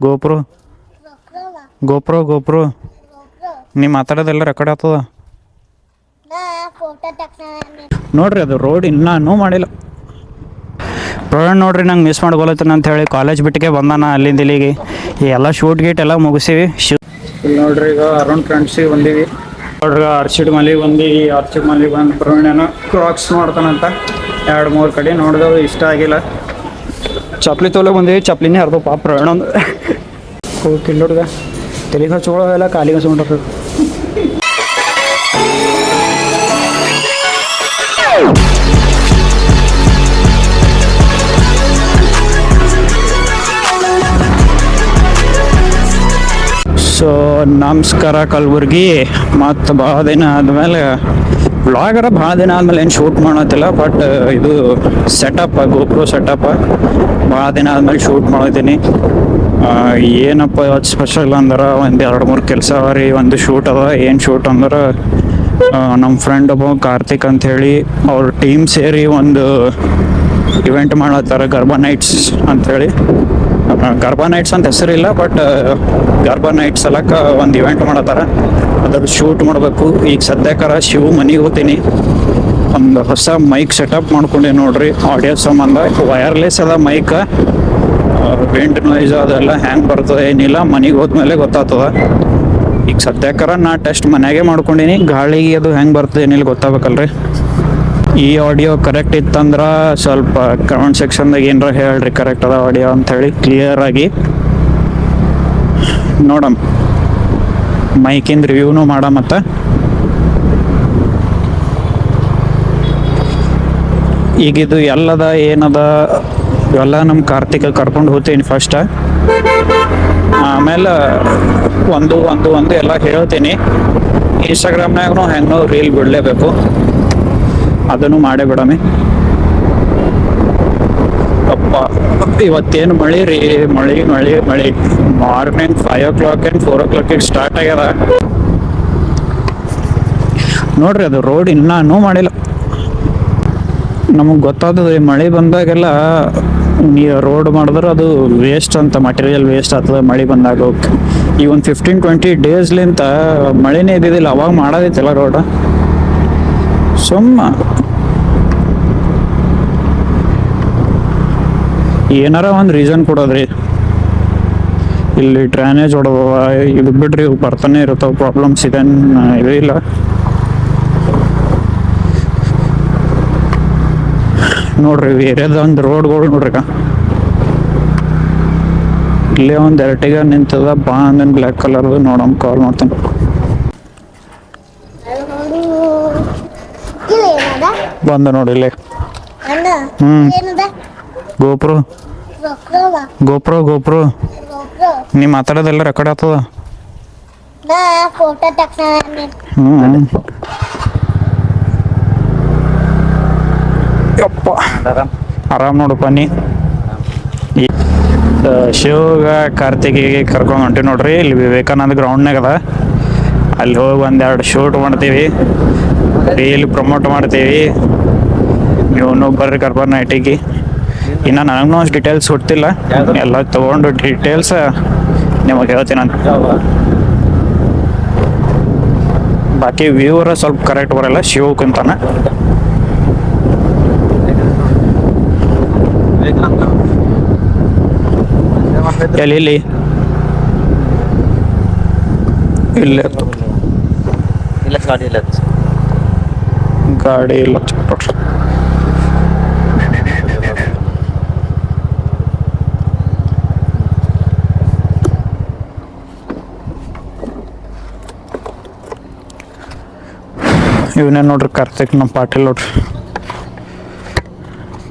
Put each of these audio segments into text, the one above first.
GoPro GoPro GoPro ನೀ ಮಾತಾಡೋದೆಲ್ಲ record ಆಗ್ತದ ನೋಡ್ರಿ. ಅದು ರೋಡ್ ಇನ್ನೂ ಮಾಡಿಲ್ಲ. ಪ್ರವೀಣ್ ನೋಡ್ರಿ, ನಂಗೆ ಮಿಸ್ ಮಾಡ್ಕೊಳತ್ತನ ಅಂತ ಹೇಳಿ ಕಾಲೇಜ್ ಬಿಟ್ಟಿಗೆ ಬಂದಾನ ಅಲ್ಲಿಂದ ಇಲ್ಲಿಗೆ. ಎಲ್ಲ ಶೂಟ್ ಗೀಟ್ ಎಲ್ಲ ಮುಗಿಸಿವಿ. ಇಲ್ಲಿ ನೋಡ್ರಿ, ಈಗ ಅರುಣ್ ಫ್ರೆಂಡ್ಸಿಗೆ ಬಂದೀವಿ. ನೋಡ್ರಿ, ಆರ್ಚಿಡ್ ಮಲ್ಲಿಗೆ ಬಂದೀವಿ. ಆರ್ಚಿಡ್ ಮಲ್ಲಿಗೆ ಬಂದು ಪ್ರವೀಣನ ಕ್ರಾಕ್ಸ್ ಮಾಡ್ತಾನಂತ 2-3 ಕಡೆ ನೋಡಿದವು, ಇಷ್ಟ ಆಗಿಲ್ಲ. ಚಪ್ಲಿ ತೊಲೆ ಬಂದೀವಿ, ಚಪ್ಲಿನೇ ಹರಿದು ಪಾಪ ಪ್ರವೀಣ ಒಂದು ಹೋಗಿ ಹುಡುಗ ತೆಲಿಗೆ ಹಚ್ಕೊಳ್ಳೋ ಎಲ್ಲ ಕಾಲಿಗೆ ಹಚ್ಕೊಂಡ್ರೆ. ಸೊ ನಮಸ್ಕಾರ ಕಲಬುರ್ಗಿ. ಮತ್ತು ಭಾಳ ದಿನ ಆದಮೇಲೆ ವ್ಲಾಗರ ಭಾಳ ದಿನ ಆದಮೇಲೆ ಏನು ಶೂಟ್ ಮಾಡತ್ತಿಲ್ಲ. ಬಟ್ ಇದು ಸೆಟಪ್, ಗೋಪ್ರೋ ಸೆಟಪ್ ಭಾಳ ದಿನ ಆದಮೇಲೆ ಶೂಟ್ ಮಾಡತ್ತೀನಿ. ಏನಪ್ಪ ಇವತ್ತು ಸ್ಪೆಷಲ್ ಅಂದ್ರೆ ಒಂದು 2-3 ಕೆಲಸ ಅವ ರೀ. ಒಂದು ಶೂಟ್ ಅದ. ಏನು ಶೂಟ್ ಅಂದ್ರೆ ನಮ್ಮ ಫ್ರೆಂಡ್ ಒಬ್ಬ ಕಾರ್ತಿಕ್ ಅಂಥೇಳಿ ಅವ್ರ ಟೀಮ್ ಸೇರಿ ಒಂದು ಇವೆಂಟ್ ಮಾಡತ್ತಾರ, ಗರ್ಭಾ ನೈಟ್ಸ್ ಅಂಥೇಳಿ. ಗರ್ಭಾ ನೈಟ್ಸ್ ಅಂತ ಹೆಸರಿಲ್ಲ, ಬಟ್ ಗರ್ಭಾ ನೈಟ್ಸ್ ಅಲ್ಲಕ್ಕ ಒಂದು ಇವೆಂಟ್ ಮಾಡತ್ತಾರ. ಅದ್ರ ಶೂಟ್ ಮಾಡಬೇಕು. ಈಗ ಸದ್ಯಕಾರ ಶಿವ ಮನೆಗೆ ಹೋಗ್ತೀನಿ. ಒಂದು ಹೊಸ ಮೈಕ್ ಸೆಟಪ್ ಮಾಡ್ಕೊಂಡೆ ನೋಡ್ರಿ, ಆಡಿಯೋ ಸಂಬಂಧ. ವೈರ್ಲೆಸ್ ಅದ ಮೈಕ್. ವಿಂಡ್ ನಾಯ್ಸ್ ಅದೆಲ್ಲ ಹ್ಯಾಂಗೆ ಬರ್ತದೆ ಏನಿಲ್ಲ, ಮನೆಗೆ ಹೋದ್ಮೇಲೆ ಗೊತ್ತಾಗ್ತದ. ಈಗ ಸದ್ಯಕಾರ ನಾ ಟೆಸ್ಟ್ ಮನೆಯಾಗೆ ಮಾಡ್ಕೊಂಡೀನಿ. ಗಾಳಿಗೆ ಅದು ಹೆಂಗೆ ಬರ್ತದೆ ಏನಿಲ್ಲ ಗೊತ್ತಾಗಬೇಕಲ್ರಿ. ಈ ಆಡಿಯೋ ಕರೆಕ್ಟ್ ಇತ್ತಂದ್ರೆ ಸ್ವಲ್ಪ ಕಮೆಂಟ್ ಸೆಕ್ಷನ್ದಾಗ ಏನರ ಹೇಳ್ರಿ ಕರೆಕ್ಟ್ ಅದ ಆಡಿಯೋ ಅಂಥೇಳಿ ಕ್ಲಿಯರ್ ಆಗಿ. ನೋಡಮ್, ಮೈಕಿಂದ ರಿವ್ಯೂನು ಮಾಡ. ಮತ್ತು ಈಗಿದು ಎಲ್ಲದ ಏನದ ಇವೆಲ್ಲ ನಮ್ಮ ಕಾರ್ತಿಕ ಕರ್ಕೊಂಡು ಹೋಗ್ತೀನಿ ಫಸ್ಟ್. ಆಮೇಲೆ ಒಂದು ಎಲ್ಲ ಹೇಳ್ತೀನಿ. ಇನ್ಸ್ಟಾಗ್ರಾಮ್ನಾಗೂ ಹೆಂಗೋ ರೀಲ್ ಬಿಡಲೇಬೇಕು, ಅದನ್ನು ಮಾಡೇ ಬಿಡಮಿ. ಅಪ್ಪ ಇವತ್ತೇನು ಮಳೆ ರೀ, ಮಳೆ morning 5 o'clock and 4 o'clock start ಆಗ್ಯದ ನೋಡ್ರಿ. ಅದು ರೋಡ್ ಇನ್ನೂ ಮಾಡಿಲ್ಲ. ನಮಗೆ ಗೊತ್ತಾಗ್ತದೆ ಮಳೆ ಬಂದಾಗೆಲ್ಲ ರೋಡ್ ಮಾಡಿದ್ರೆ ಅದು ವೇಸ್ಟ್ ಅಂತ, ಮಟೀರಿಯಲ್ ವೇಸ್ಟ್ ಆಗ್ತದೆ ಮಳೆ ಬಂದಾಗ. ಈ ಒಂದು 15-20 ಡೇಸ್ಲಿಂತ ಮಳೆನೇ ಇದ್ದಿದ್ದಿಲ್ಲ, ಅವಾಗ ಮಾಡೋದೈತಿಲ್ಲ ರೋಡ್. ಸುಮ್ಮ ಏನಾರ ಒಂದು ರೀಸನ್ ಕೊಡೋದ್ರಿ. ಇಲ್ಲಿ ಡ್ರೈನೇಜ್ ಹೊಡೆದವ, ಇದು ಬಿಡ್ರಿ ಬರ್ತಾನೆ ಇರ್ತಾವ ಪ್ರಾಬ್ಲಮ್ಸ್. ಇದೇನು ಇದು ಇಲ್ಲ. ನೋಡ್ರಿ, ಏರಿಯಾದ ಒಂದು ರೋಡ್ಗಳು ನೋಡ್ರಿ. ಇಲ್ಲೇ ಒಂದು ಎರಟಿಗ ನಿಂತದ ಬಾ ಅಂದನ್ ಬ್ಲ್ಯಾಕ್ ಕಲರ್ದು. ನೋಡಮ್, ಕಾಲ್ ಮಾಡ್ತಾನೆ. ಬಂದ ನೋಡಿ ಇಲ್ಲೇ. ಗೋಪ್ರೋ ಗೋಪ್ರೋ ಗೋಪ್ರೋ ನೀ ಮಾತಾಡೋದೆಲ್ಲ ರೆಕಾರ್ಡ್ ಆಗ್ತದ. ಯಪ್ಪ ಆರಾಮ್ ನೋಡಪ್ಪ. ನೀ ಶಿವಗ ಕಾರ್ತಿಕಿಗೆ ಕರ್ಕೊಂಡು ಹೊಂಟಿ ನೋಡ್ರಿ. ಇಲ್ಲಿ ವಿವೇಕಾನಂದ ಗ್ರೌಂಡ್ನಾಗ ಅದ. ಅಲ್ಲಿ ಹೋಗಿ 1-2 ಶೂಟ್ ಮಾಡ್ತೀವಿ, ರೀಲ್ ಪ್ರಮೋಟ್ ಮಾಡ್ತೀವಿ. ನೀವು ಬರ್ರಿ ಗರ್ಭಾ ನೈಟಿಗೆ. ಇನ್ನು ನನಗೂ ಅಷ್ಟು ಡೀಟೇಲ್ಸ್ ಗೊತ್ತಿಲ್ಲ, ಎಲ್ಲ ತೊಗೊಂಡು ಡೀಟೇಲ್ಸ್ ನಿಮಗೆ ಹೇಳ್ತೀನಿ ಅಂತ. ಬಾಕಿ ವ್ಯೂವರ ಸ್ವಲ್ಪ ಕರೆಕ್ಟ್ ಬರಲ್ಲ, ಶಿವಕ್ಕಂತಾನೆ. ಎಲ್ಲಿ ಇಲ್ಲಿ ಇಲ್ಲ ಗಾಡಿ ಇಲ್ಲ. ಇವನೇ ನೋಡ್ರಿ ಕಾರ್ತಿಕ್, ನಮ್ಮ ಪಾಟೀಲ್ ನೋಡ್ರಿ.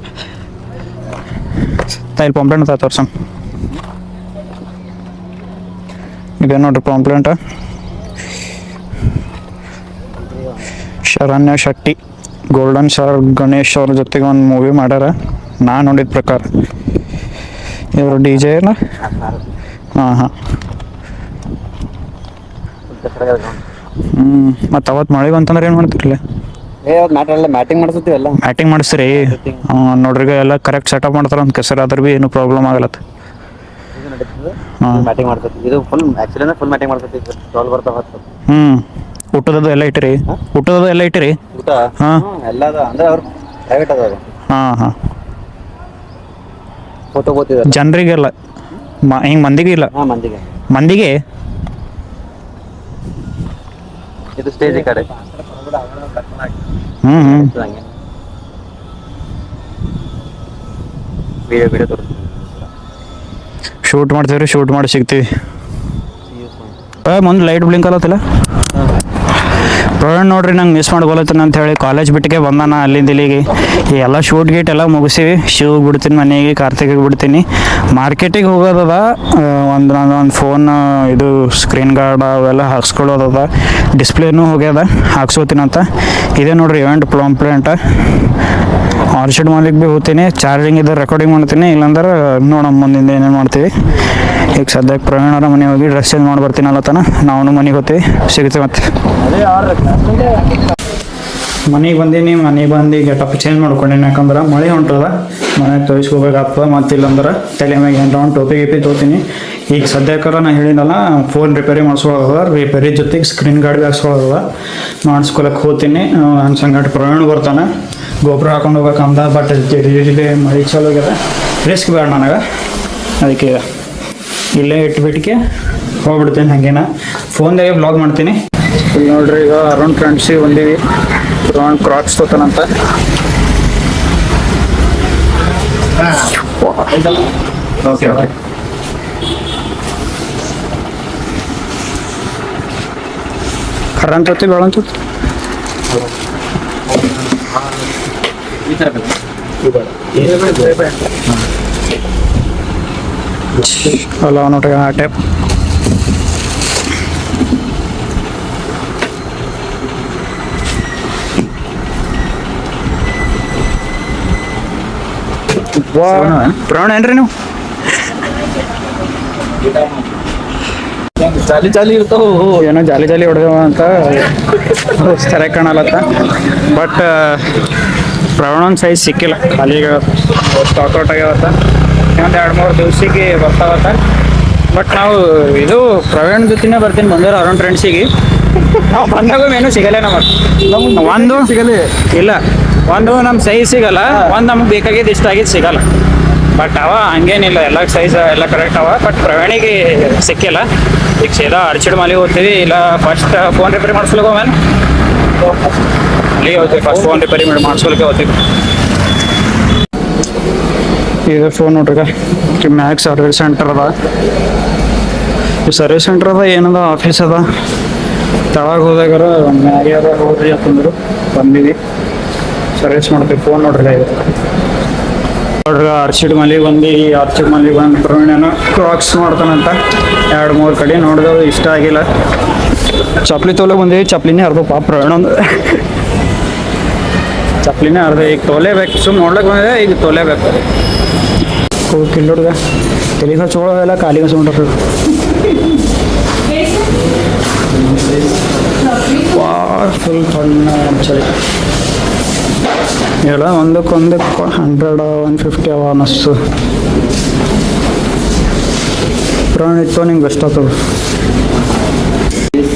ಇಲ್ಲಿ ಪಾಂಪ್ಲೆಂಟ್ ತೋರ್ಸಮ್. ಇದೇ ನೋಡ್ರಿ pamphlet. Sharanya Shetty, golden star Ganesh ಅವ್ರ ಜೊತೆಗೆ ಒಂದು ಮೂವಿ ಮಾಡ್ಯಾರ ನಾ ನೋಡಿದ ಪ್ರಕಾರ. ಇವರು DJ ಅಲ್ಲ. ಹಾಂ. ಮತ್ತು ಅವತ್ತು ಮಳೆ ಬಂತಂದ್ರೆ ಏನು ಮಾಡ್ತಿರಲ್ಲ? ಮ್ಯಾಟಿಂಗ್ ಮಾಡಿಸ್ತೀರಿ. ನೋಡ್ರಿ, ಎಲ್ಲ ಕರೆಕ್ಟ್ ಸೆಟಪ್ ಮಾಡ್ತಾರ ಅಂತ ಕೆಸರು, ಆದ್ರೆ ಭೀ ಏನು ಪ್ರಾಬ್ಲಮ್ ಆಗಲತ್ತ. ಮಾಡಿದ್ದು ಹಾ. ಮ್ಯಾಟಿಂಗ್ ಮಾಡ್ತೈತಿ. ಇದು ಫುಲ್ ಆಕ್ಚುಲಿ ಫುಲ್ ಮ್ಯಾಟಿಂಗ್ ಮಾಡ್ತೈತಿ. ಟೋಲ್ ಬರ್ತಾವ ಹತ್ತು. ಊಟದ ಎಲ್ಲ ಇಟ್ಟಿರಿ? ಊಟದ ಎಲ್ಲ ಇಟ್ಟಿರಿ? ಊಟ ಹಾ ಎಲ್ಲ ಅದ ಅಂದ್ರೆ ಅವ್ರು ಪ್ರೈವೇಟ್ ಅದ. ಹಾ ಹಾ. ಫೋಟೋ ಗೊತ್ತಿದಲ್ಲ ಜನರಿಗೆಲ್ಲ ಹಿಂಗೆ ಮಂದಿಗೆ ಇಲ್ಲ? ಹಾ ಮಂದಿಗೆ. ಮಂದಿಗೆ ಇದು ಸ್ಟೇಜ್ ಈ ಕಡೆ. ಹ್ಮ್ ಹ್ಮ್. ವಿಡಿಯೋ ತೋರಿಸ್ತೀನಿ. ಶೂಟ್ ಮಾಡ್ತೀವ್ರಿ, ಶೂಟ್ ಮಾಡಿ ಸಿಗ್ತೀವಿ. ಮುಂದೆ ಲೈಟ್ ಬ್ಲಿಂಕ್ ಅಲ್ಲತ್ತಿಲ್ಲ ಪ್ರವೀಣ್ ನೋಡ್ರಿ, ನಂಗೆ ಮಿಸ್ ಮಾಡ್ಕೊಳತ್ತನ ಅಂತ ಹೇಳಿ ಕಾಲೇಜ್ ಬಿಟ್ಟಿಗೆ ಬಂದಾನ ಅಲ್ಲಿಂದ ಇಲ್ಲಿಗೆ. ಎಲ್ಲ ಶೂಟ್ ಗೀಟ್ ಎಲ್ಲ ಮುಗಿಸಿವಿ. ಶಿವ್ ಬಿಡ್ತೀನಿ ಮನೆಗೆ, ಕಾರ್ತಿಕಿಗೆ ಬಿಡ್ತೀನಿ. ಮಾರ್ಕೆಟಿಗೆ ಹೋಗೋದದ, ಒಂದು ಫೋನ್ ಇದು ಸ್ಕ್ರೀನ್ ಗಾರ್ಡ್ ಅವೆಲ್ಲ ಹಾಕ್ಸ್ಕೊಳ್ಳೋದದ. ಡಿಸ್ಪ್ಲೇನೂ ಹೋಗ್ಯದ, ಹಾಕ್ಸೋತೀನಂತ. ಇದೇ ನೋಡ್ರಿ ಇವೆಂಟ್ ಪ್ಲಾಂಪ್ಲೇಂಟ. ಆರ್ಚಿಡ್ ಮಾಲಿಗೆ ಭೀ ಹೋಗ್ತೀನಿ, ಚಾರ್ಜಿಂಗ್ ಇದ್ದರೆ ರೆಕಾರ್ಡಿಂಗ್ ಮಾಡ್ತೀನಿ, ಇಲ್ಲಾಂದ್ರೆ ನೋಡಮ್ಮ ಮುಂದಿಂದ ಏನೇನು ಮಾಡ್ತೀವಿ. ಈಗ ಸದ್ಯಕ್ಕೆ ಪ್ರವೀಣ್ ಅವರ ಮನೆ ಹೋಗಿ ಡ್ರೆಸ್ ಚೇಂಜ್ ಮಾಡಿ ಬರ್ತೀನಿ ಅಲ್ಲತನ. ನಾವು ಮನೆಗೆ ಹೋಗ್ತೀವಿ, ಸಿಗ್ತೀವಿ ಮತ್ತೆ. ಮನೆಗೆ ಬಂದೀನಿ, ಮನೆಗೆ ಬಂದು ಗೆಟಪ್ ಚೇಂಜ್ ಮಾಡ್ಕೊಂಡೀನಿ. ಯಾಕಂದ್ರೆ ಮಳೆ ಹೊಂಟದ, ಮನೆಗೆ ತೊಯ್ಸ್ಕೋಬೇಕಾಗ್ತದೆ. ಮತ್ತು ಇಲ್ಲಂದ್ರೆ ತಲೆ ಮ್ಯಾಗ ಏನು ಒಂದು ಟೋಪಿ ಗಿಪಿ ತೊಗೋತೀನಿ. ಈಗ ಸದ್ಯಕ್ಕರ ನಾನು ಹೇಳಿನಲ್ಲ, ಫೋನ್ ರಿಪೇರಿ ಮಾಡಿಸ್ಕೊಳ್ಳೋದ, ರಿಪೇರಿ ಜೊತೆಗೆ ಸ್ಕ್ರೀನ್ ಗಾರ್ಡ್ ಹಾಕ್ಸ್ಕೊಳ್ಳೋದ, ಮಾಡಿಸ್ಕೊಳಕ್ಕೆ ಹೋಗ್ತೀನಿ. ನನ್ನ ಸಂಗಟ ಪ್ರವೀಣ್ ಬರ್ತಾನೆ. ಗೊಬ್ಬರ ಹಾಕೊಂಡು ಹೋಗ್ಬೇಕು ಅಂದ, ಬಟ್ ಇಲ್ಲಿ ಮಳೆ ಚಲೋ ಆಗ್ಯದ, ರಿಸ್ಕ್ ಬೇಡ ನನಗೆ. ಅದಕ್ಕೆ ಇಲ್ಲೇ ಇಟ್ಬಿಟ್ಟಿಗೆ ಹೋಗ್ಬಿಡ್ತೀನಿ. ಹಾಗೇನ ಫೋನ್ದಾಗೆ ಬ್ಲಾಗ್ ಮಾಡ್ತೀನಿ. ಇಲ್ಲಿ ನೋಡ್ರಿ, ಈಗ ಅರುಣ್ ಫ್ರೆಂಡ್ಸಿಗೆ ಬಂದೀವಿ. ಅರುಣ್ ಕ್ರಾಕ್ಸ್ ತೊತಾನಂತ. Okay okay. ಖರಂತ ತೊತ್ತಿ ಬೆಳಂತ ಅಲ್ಲ ನೋಡ್ರಿ ಆ ಟೈಪ್. ಪ್ರವೀಣ್ ಏನ್ರಿ ನೀವು? ಜಾಲಿ ಇರ್ತಾವ, ಏನೋ ಜಾಲಿ ಹೊಡೆದವ ಅಂತ ಸರಿಯಾಗಿ ಕಾಣಲತ್ತ. ಬಟ್ ಪ್ರವೀಣ್ ಸೈಜ್ ಸಿಕ್ಕಿಲ್ಲ, ಖಾಲಿಗ ಸ್ಟಾಕ್ಔಟ್ ಆಗ್ಯಾವತ್ತ. ಇನ್ನೊಂದು 2-3 ದಿವಸಿಗೆ ಬರ್ತಾವತ್ತ. ಬಟ್ ನಾವು ಇದು ಪ್ರವೀಣ್ ಜೊತೆನೇ ಬರ್ತೀನಿ ಬಂದಿರೋ ಅರುಣ್ ಫ್ರೆಂಡ್ಸಿಗೆ. ನಾವು ಬಂದಾಗ ಏನೂ ಸಿಗಲ್ಲ ನಮಗೆ. ಒಂದು ಸಿಗಲಿ ಇಲ್ಲ, ಒಂದು ನಮ್ಮ ಸೈಜ್ ಸಿಗಲ್ಲ, ಒಂದು ನಮ್ಗೆ ಬೇಕಾಗಿದ್ದು ಇಷ್ಟ ಆಗಿದ್ದು ಸಿಗಲ್ಲ. ಬಟ್ ಅವ ಹಂಗೇನಿಲ್ಲ, ಎಲ್ಲ ಸೈಜ್ ಎಲ್ಲ ಕರೆಕ್ಟ್ ಅವ. ಬಟ್ ಪ್ರವೀಣಿಗೆ ಸಿಕ್ಕಿಲ್ಲ. ಈಗ ಸೀದಾ ಆರ್ಚಿಡ್ ಮಾಲಿಗೆ ಹೋಗ್ತೀವಿ, ಇಲ್ಲ ಫಸ್ಟ್ ಫೋನ್ ರಿಪೇರಿ ಮಾಡಿಸ್ಲಿಕ್ಕೆ ಹೋಗ್ಮೇಲೆ ಅಲ್ಲಿಗೆ ಹೋಗ್ತೀವಿ. ಫಸ್ಟ್ ಫೋನ್ ರಿಪೇರಿ ಮಾಡಿಸ್ಲಿಕ್ಕೆ ಹೋಗ್ತೀವಿ. ಇದು ಫೋನ್ ನೋಡ್ರಿ, ಮ್ಯಾಕ್ಸ್ ಸರ್ವಿಸ್ ಸೆಂಟರ್ ಅದ. ಈ ಸರ್ವಿಸ್ ಸೆಂಟರ್ ಅದ, ಏನದ ಆಫೀಸ್ ಅದ. ತಳಗ ಹೋದಾಗಾರ ಮ್ಯಾಗೆ ಅದ ಹೋದ್ರಿ ಅಂತಂದ್ರು ಬಂದಿವಿ. ಸರ್ವಿಸ್ ಮಾಡ್ತೀವಿ ಫೋನ್ ನೋಡ್ರಿ. ನೋಡ್ರಿ ಆರ್ಚಿಡ್ ಮಲ್ಲಿಗೆ ಬಂದು, ಆರ್ಚಿಡ್ ಮಲ್ಲಿಗೆ ಬಂದು ಪ್ರವೀಣನ ಕ್ರಾಕ್ಸ್ ಮಾಡ್ತಾನಂತ. 2-3 ಕಡೆ ನೋಡಿದೆವು, ಇಷ್ಟ ಆಗಿಲ್ಲ. ಚಪ್ಲಿ ತೊಲೆ ಬಂದೀವಿ, ಚಪ್ಲಿನೇ ಅರ್ಧ ಪಾಪ ಪ್ರವೀಣಂದು. ಚಪ್ಲಿನೇ ಅರ್ಧ ಈಗ ತೊಲೇಬೇಕು. ಸುಮ್ಮನೆ ನೋಡ್ಲಿಕ್ಕೆ ಬಂದಿದೆ, ಈಗ ತೊಲೇಬೇಕು. ಕಿಲ್ಲುಡ್ಗ ತೆಲಿಗೆ ಹಚ್ಕೊಳ್ಳೋದೆಲ್ಲ ಕಾಲಿಗೆ ಹಚ್ಕೊಂಡ್ರು. ಫುಲ್ ತಣ್ಣ ಚಳಿ ಎಲ್ಲ ಒಂದಕ್ಕೆ 100-150 ಅವ ಅನ್ನಿಸ್ತು. ಪ್ರವೀಣ್ ಇತ್ತು ನಿಂಗೆ ಬೆಸ್ಟ್ ಆಗ್ತದೆ.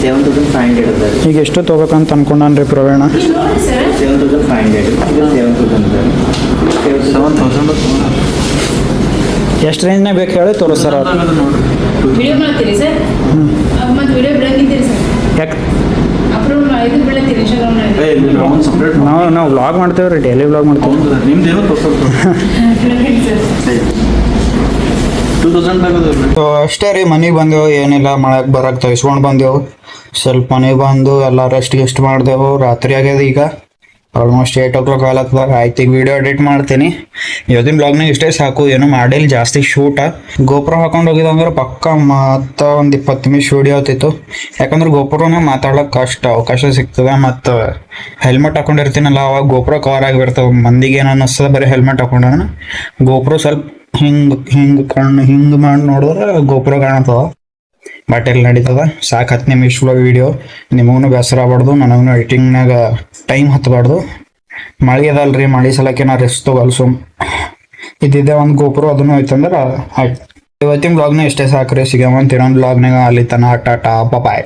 7,500 ಈಗ ಎಷ್ಟು ತೊಗೋಬೇಕಂತ ಅನ್ಕೊಂಡಾನ್ರಿ ಪ್ರವೀಣ? 7,500. ಎಷ್ಟು ರೇಂಜ್ನಾಗ ಬೇಕು ಹೇಳಿ ತೋರಿಸ್ತಾರ. ವಿಡಿಯೋ ಮಾಡ್ತೀರಿ ಸರ್? ಮತ್ತು ವಿಡಿಯೋ ಬಿಡಂಗಿದ್ದೀರಿ ಸರ್? ಯಾಕೆ ಅಪ್ರೂವ್ ಇದು ಬೀಳತ್ತೀರಿ ಇನ್ಸ್ಟಾಗ್ರಾಮ್ನಾಗ? ನಾವು ವ್ಲಾಗ್ ಮಾಡ್ತೇವೆ ರೀ, ಡೈಲಿ ವ್ಲಾಗ್ ಮಾಡ್ತೇವೆ. ನಿಮ್ದೇನೋ ಸೊ ಅಷ್ಟೇ ರೀ, ಮನೆಗೆ ಬಂದೆವು. ಏನಿಲ್ಲ, ಮಳೆಗೆ ಬರಕ್ಕೆ ತೆಗಿಸ್ಕೊಂಡು ಬಂದೆವು. ಸ್ವಲ್ಪ ಮನೆಗೆ ಬಂದು ಎಲ್ಲ ರೆಸ್ಟ್ ಮಾಡಿದೆವು. ರಾತ್ರಿ ಆಗ್ಯದ ಈಗ, ಆಲ್ಮೋಸ್ಟ್ 8 o'clock ಆಗ್ಲತ್ತದ. ಆಯ್ತು, ಈಗ ವಿಡಿಯೋ ಎಡಿಟ್ ಮಾಡ್ತೀನಿ. ಇವತ್ತಿನ ಬ್ಲಾಗ್ನಾಗ ಇಷ್ಟೇ ಸಾಕು, ಏನೂ ಮಾಡಿಲ್ಲ ಜಾಸ್ತಿ ಶೂಟ. ಗೋಪುರ ಹಾಕೊಂಡು ಹೋಗಿದಂದ್ರೆ ಪಕ್ಕ ಮತ್ತು ಒಂದು 20 ನಿಮಿಷ ವಿಡಿಯೋ ಆಗ್ತಿತ್ತು. ಯಾಕಂದ್ರೆ ಗೋಪುರನ ಮಾತಾಡ್ಲಿಕ್ಕೆ ಅವಕಾಶ ಸಿಗ್ತದೆ. ಮತ್ತು ಹೆಲ್ಮೆಟ್ ಹಾಕೊಂಡಿರ್ತೀನಲ್ಲ, ಅವಾಗ ಗೋಪುರ ಕವರ್ ಆಗಿರ್ತವೆ. ಮಂದಿಗೆ ಏನು ಅನ್ನಿಸ್ತದೆ ಬರೀ ಹೆಲ್ಮೆಟ್ ಹಾಕೊಂಡ. ಗೋಪುರ ಸ್ವಲ್ಪ ಹಿಂಗೆ ಮಾಡಿ ನೋಡಿದ್ರೆ ಗೋಪುರ ಕಾಣತ್ತದ. ಬಟ್ ಎಲ್ಲಿ ನಡೀತದ. ಸಾಕು 10 ನಿಮಿಷ ವಿಡಿಯೋ. ನಿಮಗೂ ಬೇಸರ ಆಗ್ಬಾರ್ದು, ನನಗೂ ಎಡಿಟಿಂಗ್ನಾಗ ಟೈಮ್ ಹತ್ತಬಾರ್ದು. ಮಳೆ ಅದಲ್ರಿ, ಮಳೆ ಸಲಕ್ಕೆ ನಾ ರೆಸ್ಟ್ ತಗೊಲ್. ಇದ್ದಿದ್ದೆ ಒಂದು ಗೋಪುರ ಅದನ್ನು ಹೋಯ್ತಂದ್ರೆ ಆಯ್ತು. ಇವತ್ತಿನ ಬ್ಲಾಗ್ನ ಇಷ್ಟೇ ಸಾಕ್ರಿ, ಸಿಗಮಂತ ಇನ್ನೊಂದು ಬ್ಲಾಗ್ನಾಗ ಅಲ್ಲಿ ತನಕ ಟಾಟಾ ಬಾಯ್.